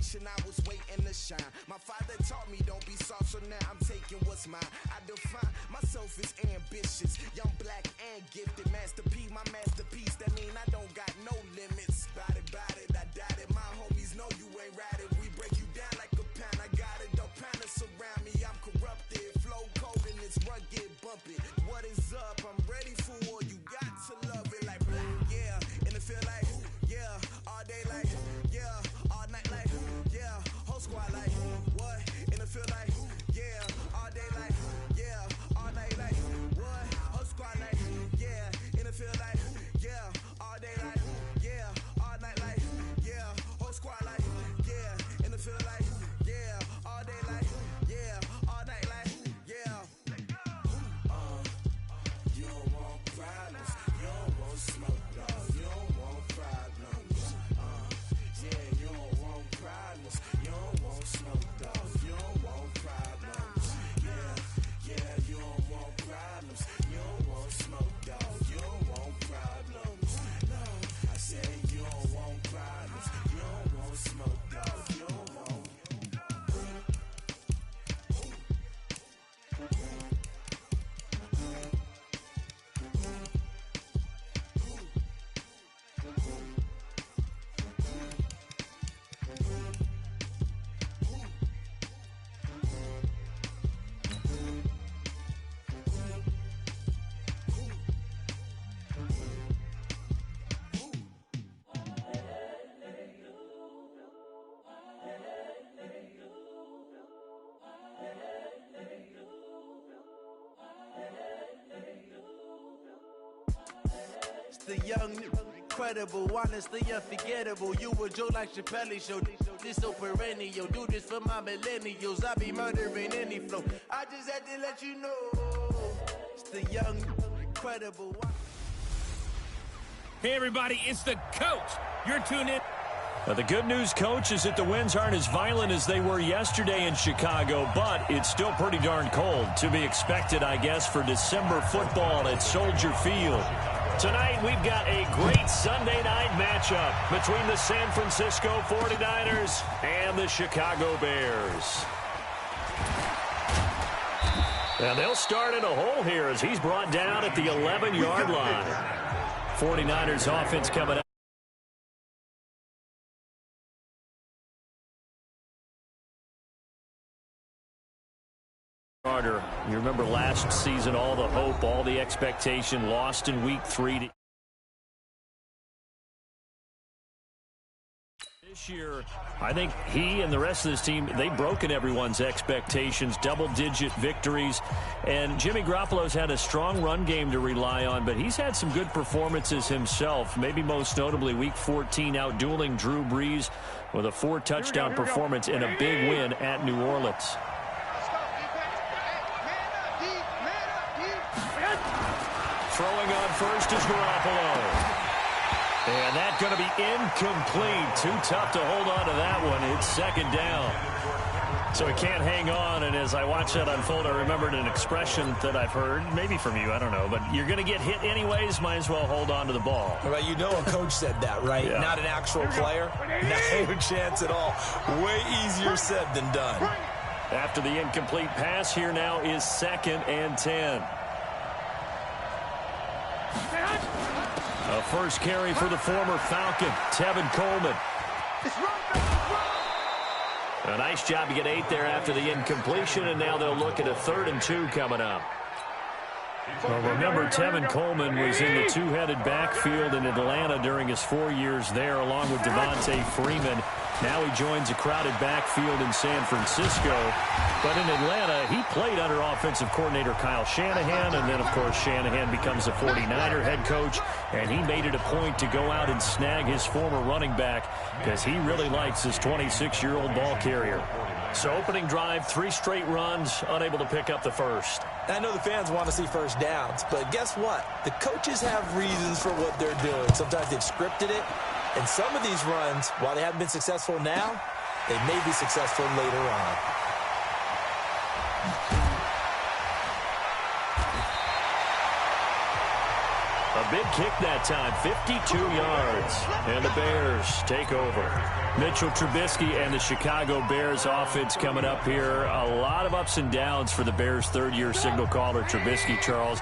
generation, I was waiting to shine. My father taught me don't be soft, so now I'm taking what's mine. I define myself as ambitious, young, black, and gifted. Master P, my masterpiece, that mean I don't got no limits. Bout it, I doubt it. My homies know you ain't ratted. We break you down like a pound. I got it, don't pound us around me. I'm corrupted, flow cold and it's rugged, bumpy. What is up? I'm ready for war. You got to love it like black, yeah. And it feel like, yeah, all day like, yeah, all night like, yeah, whole squad like, what? And it feel like, yeah, all day like, yeah, all night like, what? Whole squad like, yeah, and it feel like, yeah, all day like, yeah, all night like, yeah, whole squad like, yeah, and it feel like, yeah, all day like, yeah, all night like, yeah. You don't want problems, you don't want smoke, dog, you don't want problems. Yeah, you don't want problems, you don't want smoke, dog, you don't want problems. Yeah, you don't want problems, you don't want smoke, dog, you don't want problems. No, I said you don't want problems, you don't want smoke, dog, you don't want. The young, incredible, honestly unforgettable. You a joke like Chappelle show. This so perennial. Do this for my millennials. I be murdering any flow. I just had to let you know. It's the young, incredible. Hey everybody, it's the coach. You're tuned in. The good news, Coach, is that the winds aren't as violent as they were yesterday in Chicago, but it's still pretty darn cold. To be expected, I guess, for December football at Soldier Field. Tonight, we've got a great Sunday night matchup between the San Francisco 49ers and the Chicago Bears. And they'll start in a hole here as he's brought down at the 11-yard line. 49ers offense coming up. You remember last season, all the hope, all the expectation lost in week 3. This year, I think he and the rest of this team, they've broken everyone's expectations, double-digit victories. And Jimmy Garoppolo's had a strong run game to rely on, but he's had some good performances himself, maybe most notably week 14 out-dueling Drew Brees with a 4-touchdown performance and a big win at New Orleans. Throwing on first is Garoppolo. And that's going to be incomplete. Too tough to hold on to that one. It's second down. So he can't hang on, and as I watch that unfold, I remembered an expression that I've heard, maybe from you, I don't know, but you're going to get hit anyways, might as well hold on to the ball. Well, you know a coach said that, right? Yeah. Not an actual player. No chance at all. Way easier said than done. After the incomplete pass, here now is 2nd and 10. A first carry for the former Falcon, Tevin Coleman. A nice job to get 8 there after the incompletion, and now they'll look at a 3rd and 2 coming up. Well, remember, Tevin Coleman was in the two-headed backfield in Atlanta during his 4 years there, along with Devontae Freeman. Now he joins a crowded backfield in San Francisco. But in Atlanta, he played under offensive coordinator Kyle Shanahan, and then, of course, Shanahan becomes a 49er head coach, and he made it a point to go out and snag his former running back because he really likes his 26-year-old ball carrier. So opening drive, 3 straight runs, unable to pick up the first. I know the fans want to see first downs, but guess what? The coaches have reasons for what they're doing. Sometimes they've scripted it, and some of these runs, while they haven't been successful now, they may be successful later on. A big kick that time, 52 yards. And the Bears take over. Mitchell Trubisky and the Chicago Bears offense coming up here. A lot of ups and downs for the Bears' third-year signal caller, Trubisky, Charles.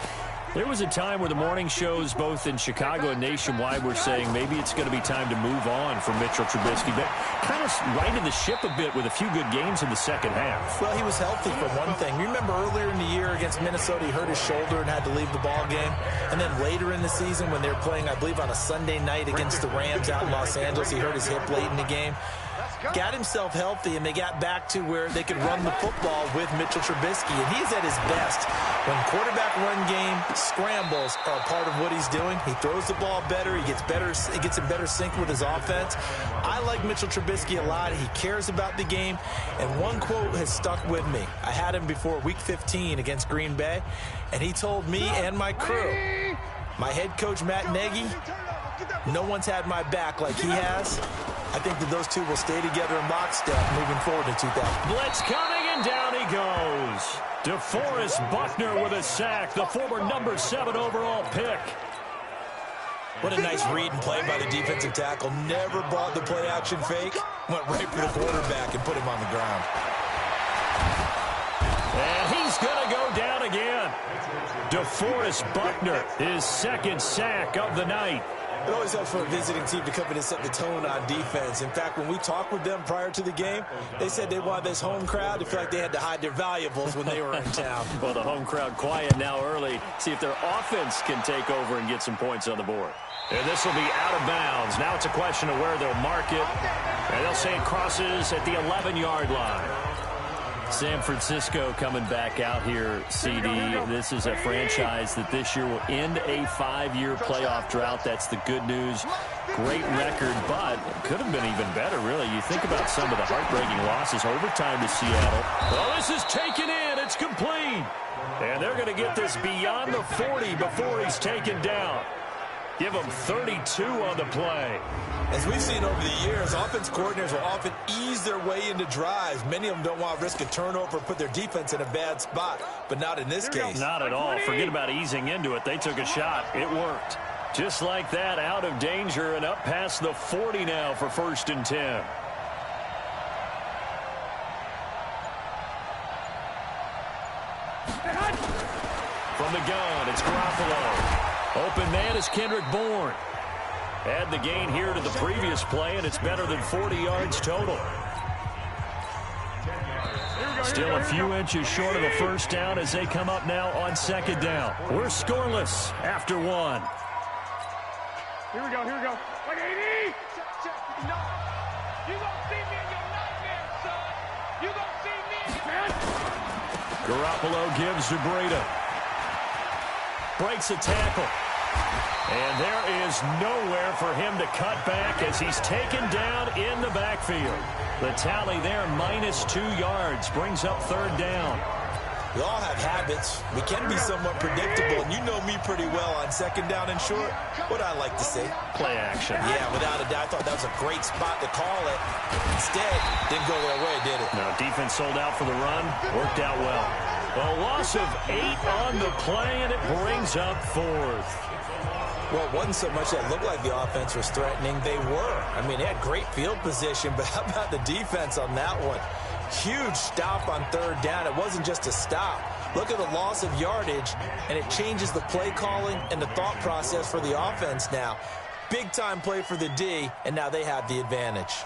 There was a time where the morning shows both in Chicago and nationwide were saying maybe it's going to be time to move on from Mitchell Trubisky, but kind of righted the ship a bit with a few good games in the second half. Well, he was healthy for one thing. Remember earlier in the year against Minnesota, he hurt his shoulder and had to leave the ball game. And then later in the season when they were playing, I believe, on a Sunday night against the Rams out in Los Angeles, he hurt his hip late in the game. Got himself healthy, and they got back to where they could run the football with Mitchell Trubisky, and he's at his best. When quarterback run game scrambles are a part of what he's doing, he throws the ball better, he gets in better sync with his offense. I like Mitchell Trubisky a lot. He cares about the game, and one quote has stuck with me. I had him before Week 15 against Green Bay, and he told me and my crew, my head coach Matt Nagy, no one's had my back like he has. I think that those two will stay together in lockstep moving forward in 2000. Blitz coming, and down he goes. DeForest Buckner with a sack, the former number 7 overall pick. What a nice read and play by the defensive tackle. Never brought the play-action fake. Went right for the quarterback and put him on the ground. And he's going to go down again. DeForest Buckner, his second sack of the night. It always helps for a visiting team to come in and set the tone on defense. In fact, when we talked with them prior to the game, they said they wanted this home crowd to feel like they had to hide their valuables when they were in town. Well, the home crowd quiet now early. See if their offense can take over and get some points on the board. And this will be out of bounds. Now it's a question of where they'll mark it. And they'll say it crosses at the 11-yard line. San Francisco coming back out here, CD. This is a franchise that this year will end a 5-year playoff drought. That's the good news. Great record, but could have been even better, really. You think about some of the heartbreaking losses. Overtime to Seattle. Well, this is taken in. It's complete. And they're going to get this beyond the 40 before he's taken down. Give them 32 on the play. As we've seen over the years, offense coordinators will often ease their way into drives. Many of them don't want to risk a turnover or put their defense in a bad spot, but not in this case. Not at all. Forget about easing into it. They took a shot. It worked. Just like that, out of danger and up past the 40 now for 1st and 10. From the gun, it's Garoppolo. Open man is Kendrick Bourne. Add the gain here to the previous play, and it's better than 40 yards total. Still a few inches short of a first down as they come up now on 2nd down. We're scoreless after 1. Here we go, here we go. Like 80! No. You gonna see me in your nightmare, son. You gonna see me in your... Garoppolo gives to Breida. Breaks a tackle. And there is nowhere for him to cut back as he's taken down in the backfield. The tally there, -2 yards, brings up 3rd down. We all have habits. We can be somewhat predictable, and you know me pretty well on 2nd down and short. What I like to say? Play action. Yeah, without a doubt. I thought that was a great spot to call it. Instead, didn't go their way, did it? No, defense sold out for the run. Worked out well. A loss of 8 on the play, and it brings up 4th. Well, it wasn't so much that it looked like the offense was threatening. They were. I mean, they had great field position, but how about the defense on that one? Huge stop on 3rd down. It wasn't just a stop. Look at the loss of yardage, and it changes the play calling and the thought process for the offense now. Big-time play for the D, and now they have the advantage.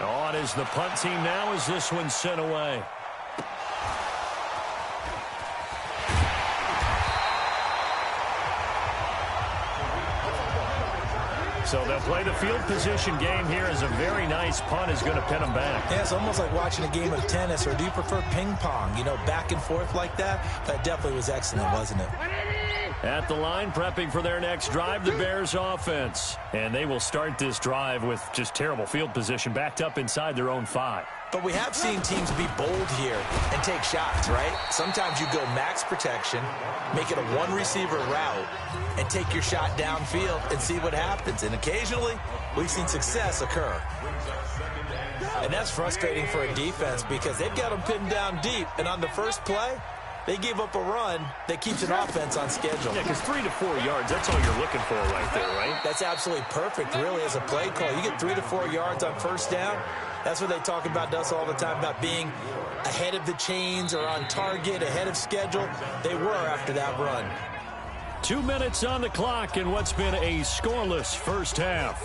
On is the punt team now as this one's sent away. So they'll play the field position game here as a very nice punt is going to pin them back. Yeah, it's almost like watching a game of tennis, or do you prefer ping pong? You know, back and forth like that? That definitely was excellent, wasn't it? At the line, prepping for their next drive, the Bears offense. And they will start this drive with just terrible field position, backed up inside their own 5. But we have seen teams be bold here and take shots, right? Sometimes you go max protection, make it a one-receiver route, and take your shot downfield and see what happens. And occasionally, we've seen success occur. And that's frustrating for a defense because they've got them pinned down deep. And on the first play, they gave up a run that keeps an offense on schedule. Yeah, because 3 to 4 yards, that's all you're looking for right there, right? That's absolutely perfect, really, as a play call. You get 3 to 4 yards on first down. That's what they talk about us all the time, about being ahead of the chains or on target, ahead of schedule. They were after that run. 2 minutes on the clock in what's been a scoreless first half.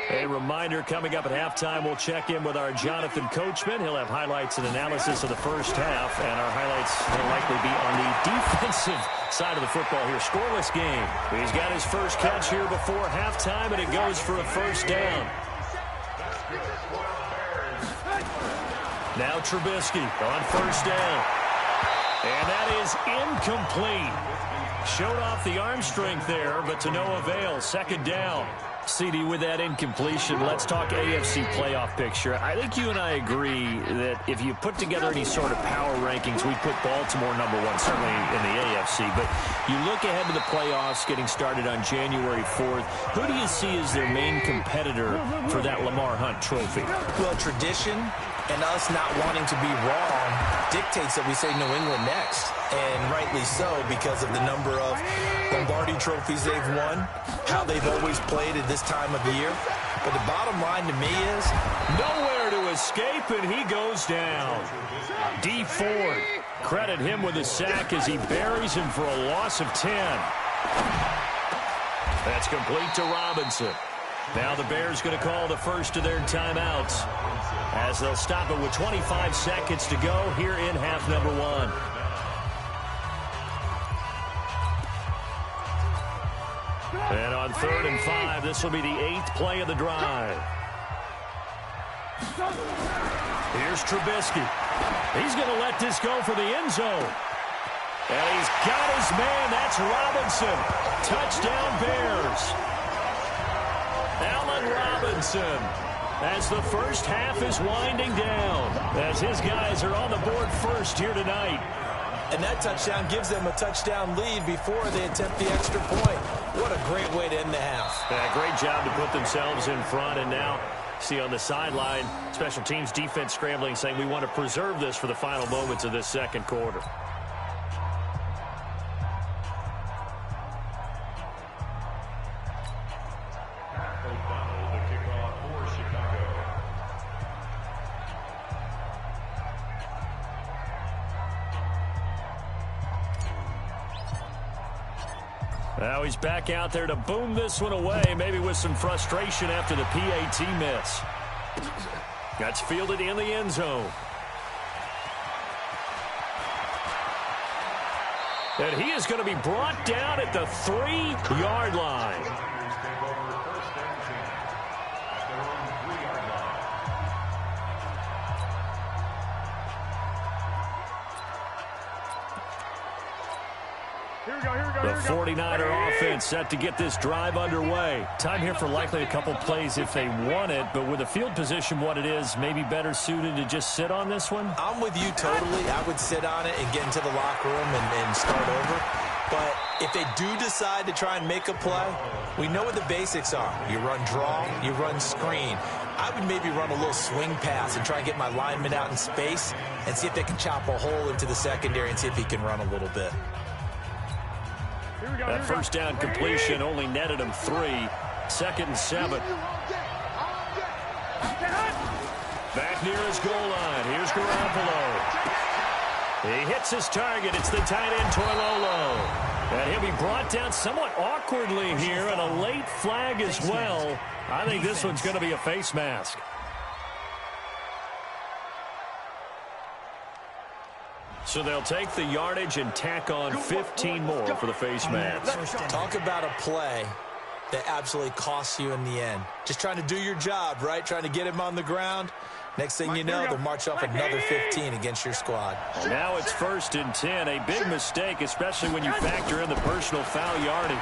A reminder, coming up at halftime, we'll check in with our Jonathan Coachman. He'll have highlights and analysis of the first half, and our highlights will likely be on the defensive side of the football here. Scoreless game. He's got his first catch here before halftime, and it goes for a first down. Now Trubisky on first down. And that is incomplete. Showed off the arm strength there, but to no avail. Second down. CD, with that incompletion, let's talk AFC playoff picture. I think you and I agree that if you put together any sort of power rankings, we'd put Baltimore #1, certainly in the AFC. But you look ahead to the playoffs getting started on January 4th. Who do you see as their main competitor for that Lamar Hunt trophy? Well, tradition and us not wanting to be wrong dictates that we say New England next. And rightly so, because of the number of Lombardi trophies they've won, how they've always played at this time of year. But the bottom line to me is nowhere to escape, and he goes down. D. Ford, credit him with a sack as he buries him for a loss of 10. That's complete to Robinson. Now the Bears going to call the first of their timeouts as they'll stop it with 25 seconds to go here in half number 1. And on 3rd and 5, this will be the 8th play of the drive. Here's Trubisky. He's going to let this go for the end zone. And he's got his man. That's Robinson. Touchdown Bears. Allen Robinson, as the first half is winding down, as his guys are on the board first here tonight. And that touchdown gives them a touchdown lead before they attempt the extra point. What a great way to end the half. Yeah, great job to put themselves in front. And now, see on the sideline, special teams defense scrambling, saying we want to preserve this for the final moments of this second quarter. Now he's back out there to boom this one away, maybe with some frustration after the PAT miss. That's fielded in the end zone. And he is going to be brought down at the 3-yard line. The 49er offense set to get this drive underway. Time here for likely a couple plays if they want it, but with the field position what it is, maybe better suited to just sit on this one? I'm with you totally. I would sit on it and get into the locker room and start over. But if they do decide to try and make a play, we know what the basics are. You run draw, you run screen. I would maybe run a little swing pass and try and get my lineman out in space and see if they can chop a hole into the secondary and see if he can run a little bit. That first down completion only netted him 3. 2nd and 7. Back near his goal line. Here's Garoppolo. He hits his target. It's the tight end, Toilolo. And he'll be brought down somewhat awkwardly here, and a late flag as well. I think this one's going to be a face mask. So they'll take the yardage and tack on 15 more for the face mask. Talk about a play that absolutely costs you in the end. Just trying to do your job, right? Trying to get him on the ground. Next thing you know, they'll march off another 15 against your squad. Now it's 1st and 10. A big mistake, especially when you factor in the personal foul yardage.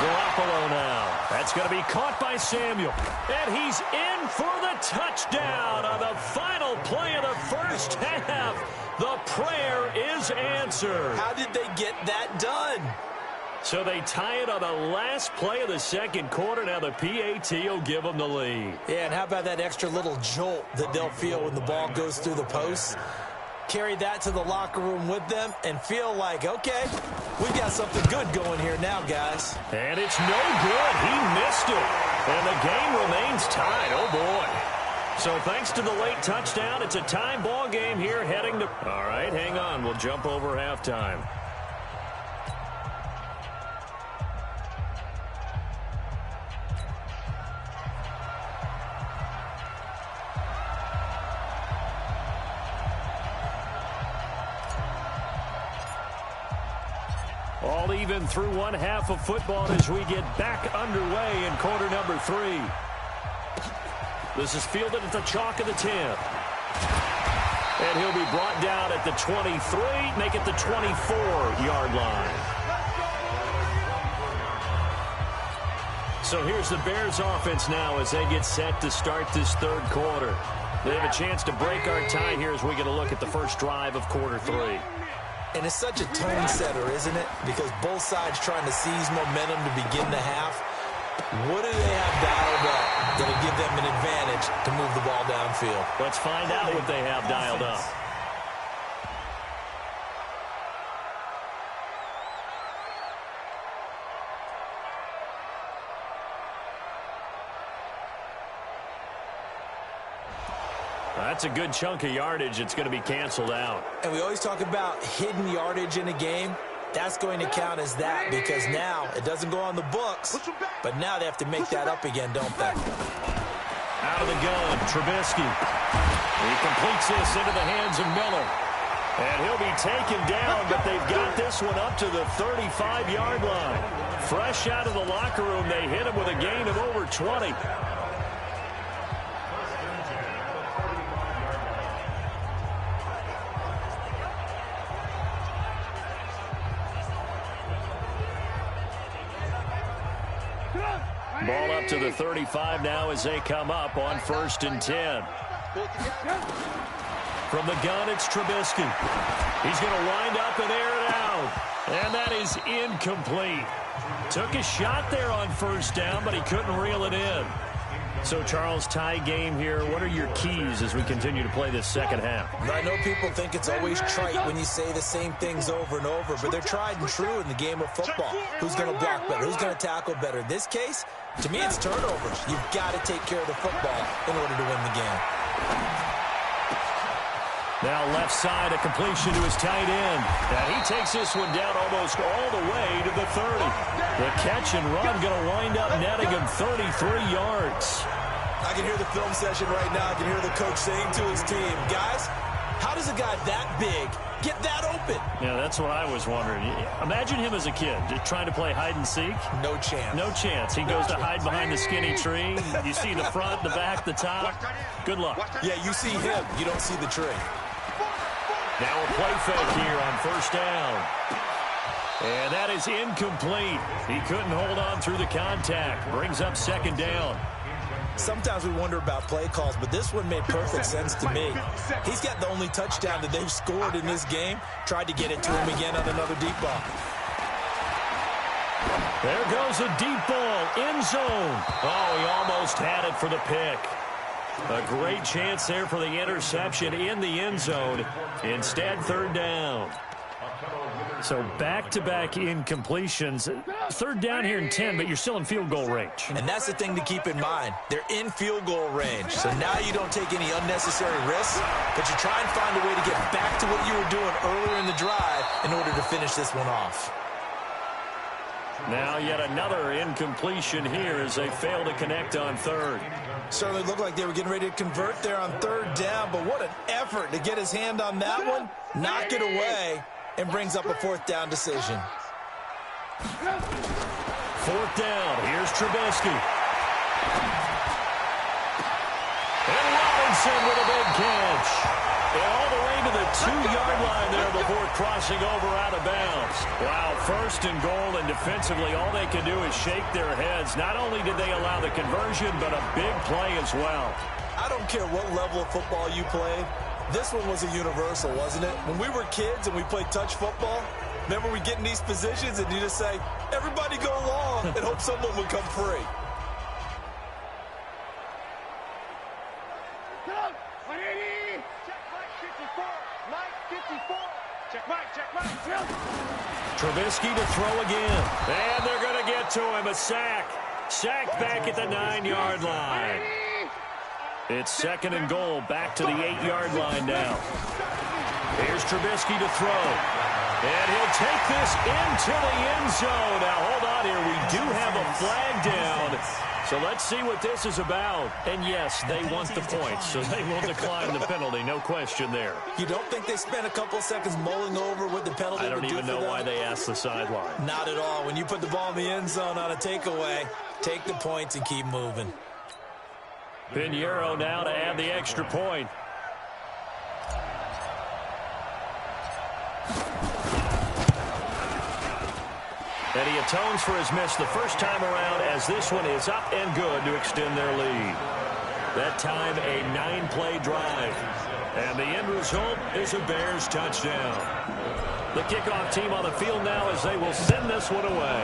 Garoppolo now. That's going to be caught by Samuel. And he's in for the touchdown on the final play of the first half. The prayer is answered. How did they get that done? So they tie it on the last play of the second quarter. Now the PAT will give them the lead. Yeah, and how about that extra little jolt that they'll feel when the ball goes through the posts? Carry that to the locker room with them and feel like, okay, we've got something good going here now, guys. And it's no good. He missed it. And the game remains tied. Oh, boy. So thanks to the late touchdown, it's a time ball game here heading to... All right, hang on. We'll jump over halftime. All even through one half of football as we get back underway in quarter number 3. This is fielded at the chalk of the 10. And he'll be brought down at the 23, make it the 24-yard line. So here's the Bears offense now as they get set to start this third quarter. They have a chance to break our tie here as we get a look at the first drive of quarter 3. And it's such a tone setter, isn't it? Because both sides trying to seize momentum to begin the half. What do they have dialed up that'll give them an advantage to move the ball downfield? Let's find out what they have dialed up. That's a good chunk of yardage. It's going to be canceled out. And we always talk about hidden yardage in a game. That's going to count as that because now it doesn't go on the books, but now they have to make that up again, don't they? Out of the gun, Trubisky. He completes this into the hands of Miller. And he'll be taken down, but they've got this one up to the 35-yard line. Fresh out of the locker room, they hit him with a gain of over 20. Ball up to the 35 now as they come up on 1st and 10. From the gun, it's Trubisky. He's going to wind up and air it out. And that is incomplete. Took a shot there on 1st down, but he couldn't reel it in. So, Charles, tie game here. What are your keys as we continue to play this second half? I know people think it's always trite when you say the same things over and over, but they're tried and true in the game of football. Who's going to block better? Who's going to tackle better? In this case, to me, it's turnovers. You've got to take care of the football in order to win the game. Now left side, a completion to his tight end. And he takes this one down almost all the way to the 30. The catch and run going to wind up netting him 33 yards. I can hear the film session right now. I can hear the coach saying to his team, guys, how does a guy that big get that open? Yeah, that's what I was wondering. Imagine him as a kid just trying to play hide and seek. No chance. No chance. He goes to hide behind the skinny tree. You see the front, the back, the top. Good luck. Yeah, you see him. You don't see the tree. Now a play fake here on 1st down. And that is incomplete. He couldn't hold on through the contact. Brings up 2nd down. Sometimes we wonder about play calls, but this one made perfect sense to me. He's got the only touchdown that they've scored in this game. Tried to get it to him again on another deep ball. There goes a deep ball, end zone. Oh, he almost had it for the pick. A great chance there for the interception in the end zone. Instead, 3rd down. So back-to-back incompletions. 3rd down here in 10, but you're still in field goal range. And that's the thing to keep in mind. They're in field goal range. So now you don't take any unnecessary risks, but you try and find a way to get back to what you were doing earlier in the drive in order to finish this one off. Now yet another incompletion here as they fail to connect on 3rd. Certainly looked like they were getting ready to convert there on 3rd down, but what an effort to get his hand on that one, knock it away, and brings up a 4th down decision. 4th down. Here's Trubisky. And Robinson with a big catch. And all the way to the 2-yard line there before crossing over out of bounds. Wow, first and goal, and defensively all they can do is shake their heads. Not only did they allow the conversion, but a big play as well. I don't care what level of football you played. This one was a universal, wasn't it? When we were kids and we played touch football, remember we get in these positions and you just say, everybody go long, and hope someone would come free. Trubisky to throw again. And they're going to get to him. A sack. Sacked back at the 9-yard line. It's second and goal. Back to the 8-yard line now. Here's Trubisky to throw. And he'll take this into the end zone. Now, hold on here. We do have a flag down. So let's see what this is about. And, yes, they want the points, so they will decline the penalty. No question there. You don't think they spent a couple of seconds mulling over what the penalty I don't even know why they asked the sideline. Not at all. When you put the ball in the end zone on a takeaway, take the points and keep moving. Pinheiro now to add the extra point. And he atones for his miss the first time around, as this one is up and good to extend their lead. That time a 9-play drive. And the end result is a Bears touchdown. The kickoff team on the field now as they will send this one away.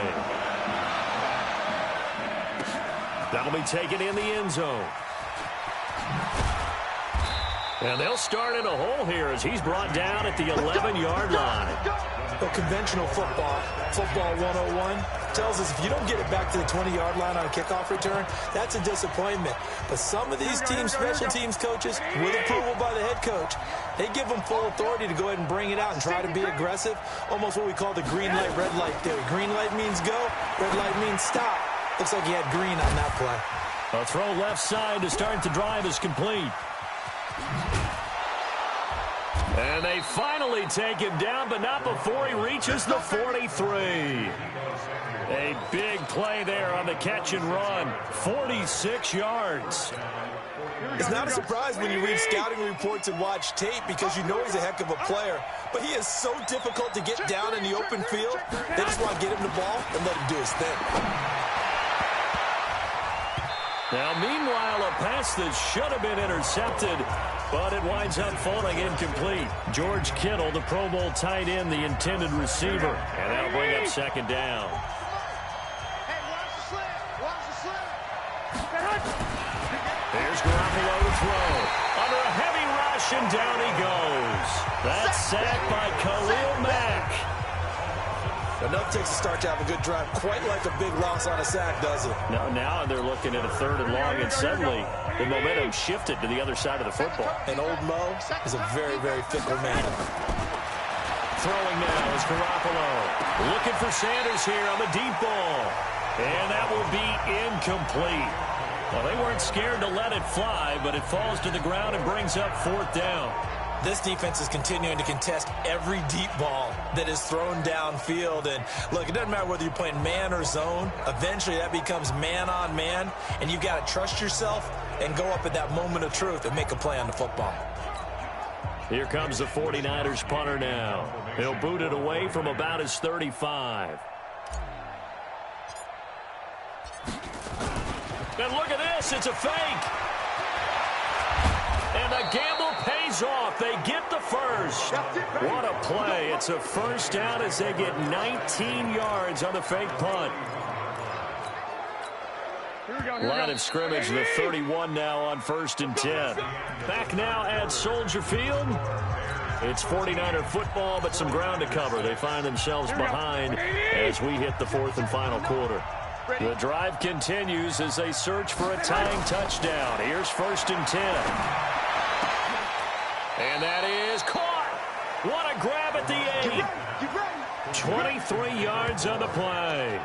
That'll be taken in the end zone. And they'll start in a hole here as he's brought down at the 11-yard line. Well, conventional football 101, tells us if you don't get it back to the 20-yard line on a kickoff return, that's a disappointment. But some of these teams, special teams coaches, with approval by the head coach, they give them full authority to go ahead and bring it out and try to be aggressive, almost what we call the green light, red light theory. Green light means go, red light means stop. Looks like he had green on that play. A throw left side to start the drive is complete. And they finally take him down, but not before he reaches the 43. A big play there on the catch and run. 46 yards. It's not a surprise when you read scouting reports and watch tape because you know he's a heck of a player. But he is so difficult to get down in the open field. They just want to get him the ball and let him do his thing. Now, meanwhile, a pass that should have been intercepted, but it winds up falling incomplete. George Kittle, the Pro Bowl tight end, the intended receiver. And that'll bring up second down. Here's Garoppolo to throw. Under a heavy rush, and down he goes. That's sacked by Khalil Mack. Enough takes a start to have a good drive. Quite like a big loss on a sack, does it? No, now they're looking at a third and long, and suddenly the momentum shifted to the other side of the football. And old Mo is a very, very fickle man. Throwing now is Garoppolo. Looking for Sanders here on the deep ball. And that will be incomplete. Well, they weren't scared to let it fly, but it falls to the ground and brings up fourth down. This defense is continuing to contest every deep ball that is thrown downfield. And, look, it doesn't matter whether you're playing man or zone. Eventually, that becomes man-on-man, and you've got to trust yourself and go up at that moment of truth and make a play on the football. Here comes the 49ers punter now. He'll boot it away from about his 35. And look at this. It's a fake. And the gamble pays off. They get the first. What a play. It's a first down as they get 19 yards on the fake punt. Line of scrimmage, the 31 now on 1st and 10. Back now at Soldier Field. It's 49er football, but some ground to cover. They find themselves behind as we hit the 4th and final quarter. The drive continues as they search for a tying touchdown. Here's 1st and 10. And that is caught. What a grab at the 8. 23 yards on the play.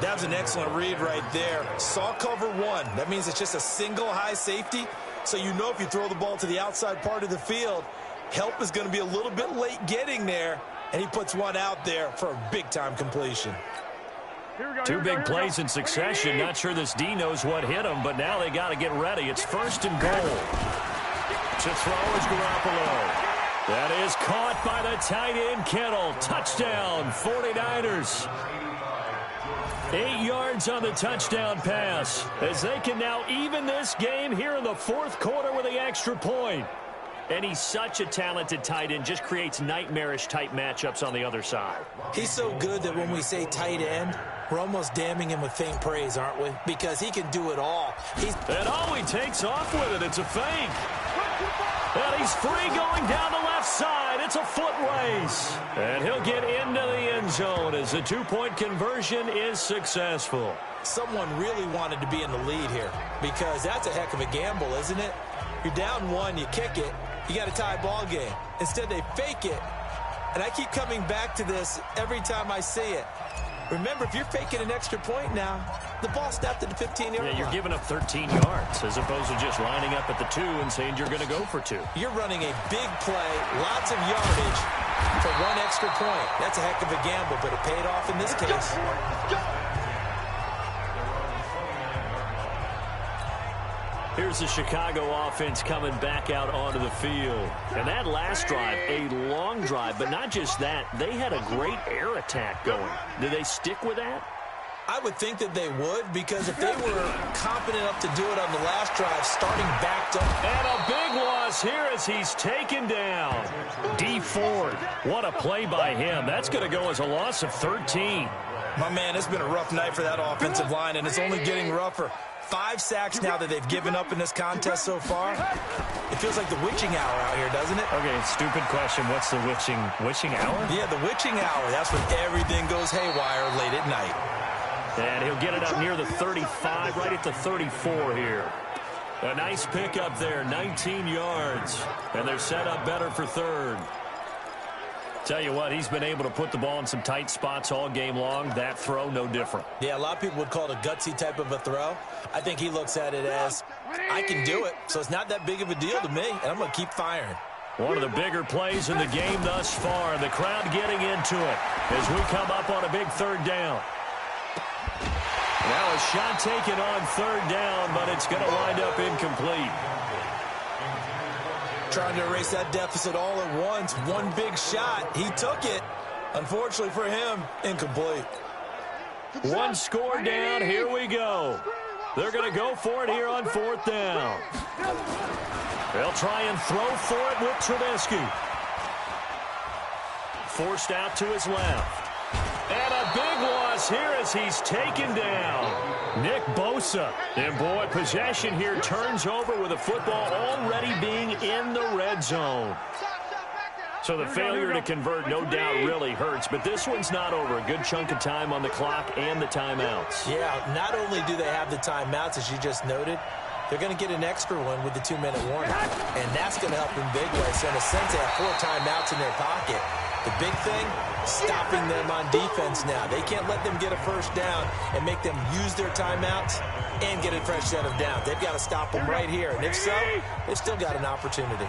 That was an excellent read right there. Saw cover 1. That means it's just a single high safety. So you know if you throw the ball to the outside part of the field, help is going to be a little bit late getting there. And he puts one out there for a big-time completion. Two big plays in succession. Not sure this D knows what hit him, but now they got to get ready. It's 1st and goal. To throw is Garoppolo. That is caught by the tight end, Kittle. Touchdown, 49ers. 8 yards on the touchdown pass as they can now even this game here in the fourth quarter with the extra point. And he's such a talented tight end, just creates nightmarish-type matchups on the other side. He's so good that when we say tight end, we're almost damning him with faint praise, aren't we? Because he can do it all. And he takes off with it. It's a fake. And he's free going down the left side. It's a foot race. And he'll get into the end zone as the two-point conversion is successful. Someone really wanted to be in the lead here because that's a heck of a gamble, isn't it? You're down one, you kick it, you got a tie ball game. Instead, they fake it. And I keep coming back to this every time I see it. Remember, if you're faking an extra point now, the ball snapped at the 15-yard line. Yeah, you're giving up 13 yards as opposed to just lining up at the 2 and saying you're going to go for 2. You're running a big play, lots of yardage for one extra point. That's a heck of a gamble, but it paid off in this case. Here's the Chicago offense coming back out onto the field. And that last drive, a long drive, but not just that, they had a great air attack going. Do they stick with that? I would think that they would, because if they were confident enough to do it on the last drive, starting backed up. And a big loss here as he's taken down. D Ford, what a play by him. That's going to go as a loss of 13. My man, it's been a rough night for that offensive line, and it's only getting rougher. 5 sacks now that they've given up in this contest so far. It feels like the witching hour out here, doesn't it? Okay, stupid question. What's the witching hour? Yeah, the witching hour. That's when everything goes haywire late at night. And he'll get it up near the 35, right at the 34 here. A nice pickup there, 19 yards. And they're set up better for third. Tell you what, he's been able to put the ball in some tight spots all game long. That throw, no different. Yeah, a lot of people would call it a gutsy type of a throw. I think he looks at it as, I can do it, so it's not that big of a deal to me, and I'm going to keep firing. One of the bigger plays in the game thus far. The crowd getting into it as we come up on a big third down. Now a shot taken on third down, but it's going to wind up incomplete. Trying to erase that deficit all at once. One big shot. He took it. Unfortunately for him, incomplete. One score down. Here we go. They're going to go for it here on fourth down. They'll try and throw for it with Trubisky. Forced out to his left. And a big loss here as he's taken down. Nick Bosa. And boy, possession here turns over with the football already being in the red zone. So the failure to convert no doubt really hurts, but this one's not over. A good chunk of time on the clock and the timeouts. Yeah, not only do they have the timeouts, as you just noted, they're going to get an extra one with the 2-minute warning. And that's going to help in big ways. So in a sense, they have 4 timeouts in their pocket. The big thing, stopping them on defense now. They can't let them get a first down and make them use their timeouts and get a fresh set of downs. They've got to stop them right here. And if so, they've still got an opportunity.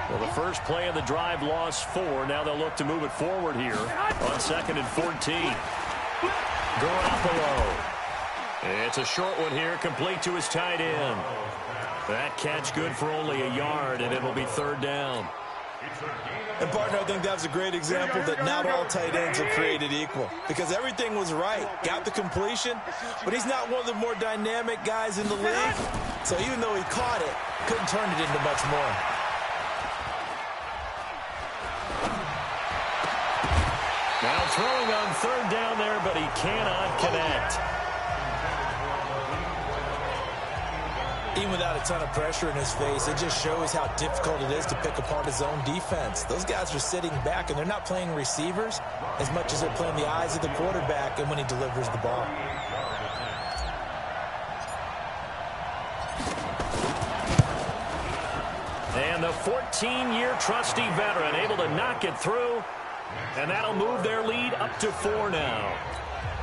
Well, the first play of the drive lost 4. Now they'll look to move it forward here on 2nd and 14. Garoppolo. It's a short one here, complete to his tight end. That catch good for only a yard, and it'll be third down. And, partner, I think that was a great example that not all tight ends are created equal, because everything was right. Got the completion, but he's not one of the more dynamic guys in the league. So even though he caught it, couldn't turn it into much more. Now throwing on third down there, but he cannot connect. Even without a ton of pressure in his face, it just shows how difficult it is to pick apart his own defense. Those guys are sitting back, and they're not playing receivers as much as they're playing the eyes of the quarterback and when he delivers the ball. And the 14-year trusty veteran able to knock it through, and that'll move their lead up to 4 now.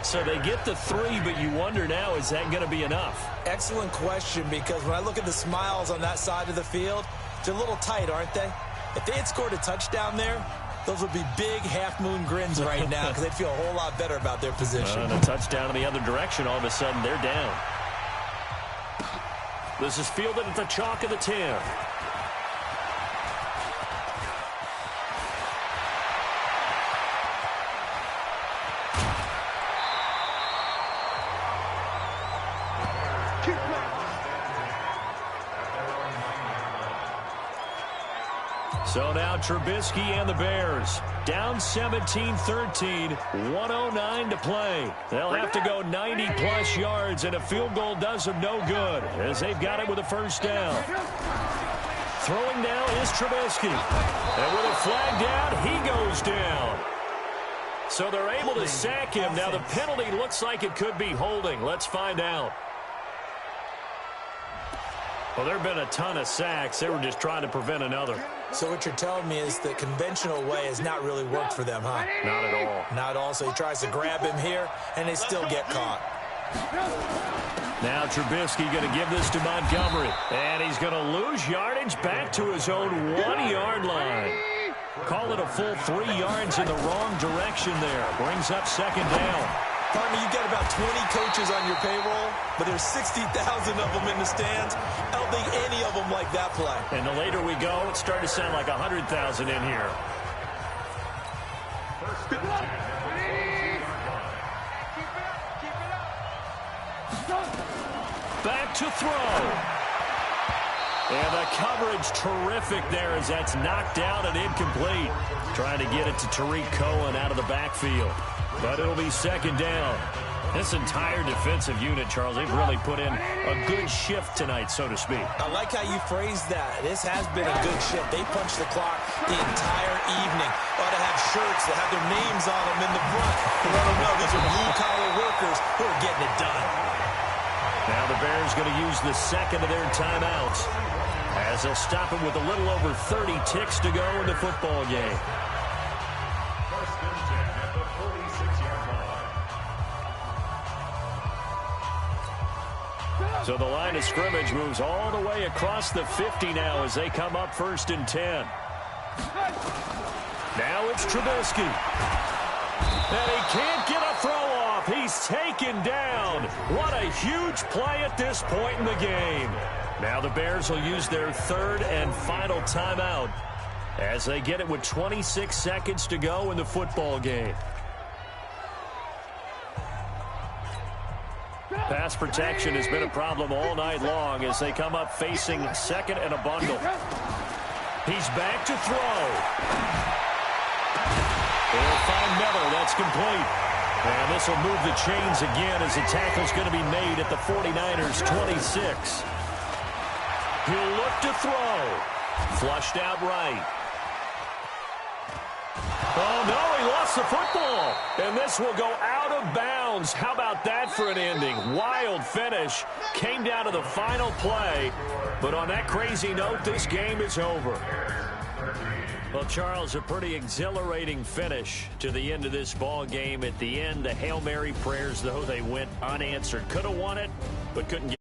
So they get the 3, but you wonder now, is that going to be enough? Excellent question, because when I look at the smiles on that side of the field, they're a little tight, aren't they? If they had scored a touchdown there, those would be big half-moon grins right now because they'd feel a whole lot better about their position. And a touchdown in the other direction, all of a sudden they're down. This is fielded at the chalk of the 10. So now Trubisky and the Bears down 17-13, 1:09 to play. They'll have to go 90-plus yards, and a field goal does them no good as they've got it with a first down. Throwing now is Trubisky. And with a flag down, he goes down. So they're able to sack him. Now the penalty looks like it could be holding. Let's find out. Well, there have been a ton of sacks. They were just trying to prevent another. So what you're telling me is the conventional way has not really worked for them, huh? Not at all. Not at all. So he tries to grab him here, and they still get caught. Now Trubisky going to give this to Montgomery. And he's going to lose yardage back to his own 1-yard line. Call it a full 3 yards in the wrong direction there. Brings up second down. Partner, you've got about 20 coaches on your payroll, but there's 60,000 of them in the stands. I don't think any of them like that play. And the later we go, it's starting to sound like 100,000 in here. Back to throw. And the coverage terrific there as that's knocked down and incomplete. Trying to get it to Tariq Cohen out of the backfield. But it'll be second down. This entire defensive unit, Charles, they've really put in a good shift tonight, so to speak. I like how you phrased that. This has been a good shift. They punched the clock the entire evening. Ought to have shirts that have their names on them in the front to let them know these are blue-collar workers who are getting it done. Now the Bears going to use the second of their timeouts as they'll stop it with a little over 30 ticks to go in the football game. So the line of scrimmage moves all the way across the 50 now as they come up 1st and 10. Now it's Trubisky. And he can't get a throw off. He's taken down. What a huge play at this point in the game. Now the Bears will use their 3rd and final timeout as they get it with 26 seconds to go in the football game. Pass protection has been a problem all night long as they come up facing second and a bundle. He's back to throw. They'll find Miller. That's complete. And this will move the chains again as the tackle's going to be made at the 49ers 26. He'll look to throw. Flushed out right. Oh, no, he lost the football. And this will go out of bounds. How about that for an ending? Wild finish. Came down to the final play. But on that crazy note, this game is over. Well, Charles, a pretty exhilarating finish to the end of this ball game. At the end, the Hail Mary prayers, though, they went unanswered. Could have won it, but couldn't get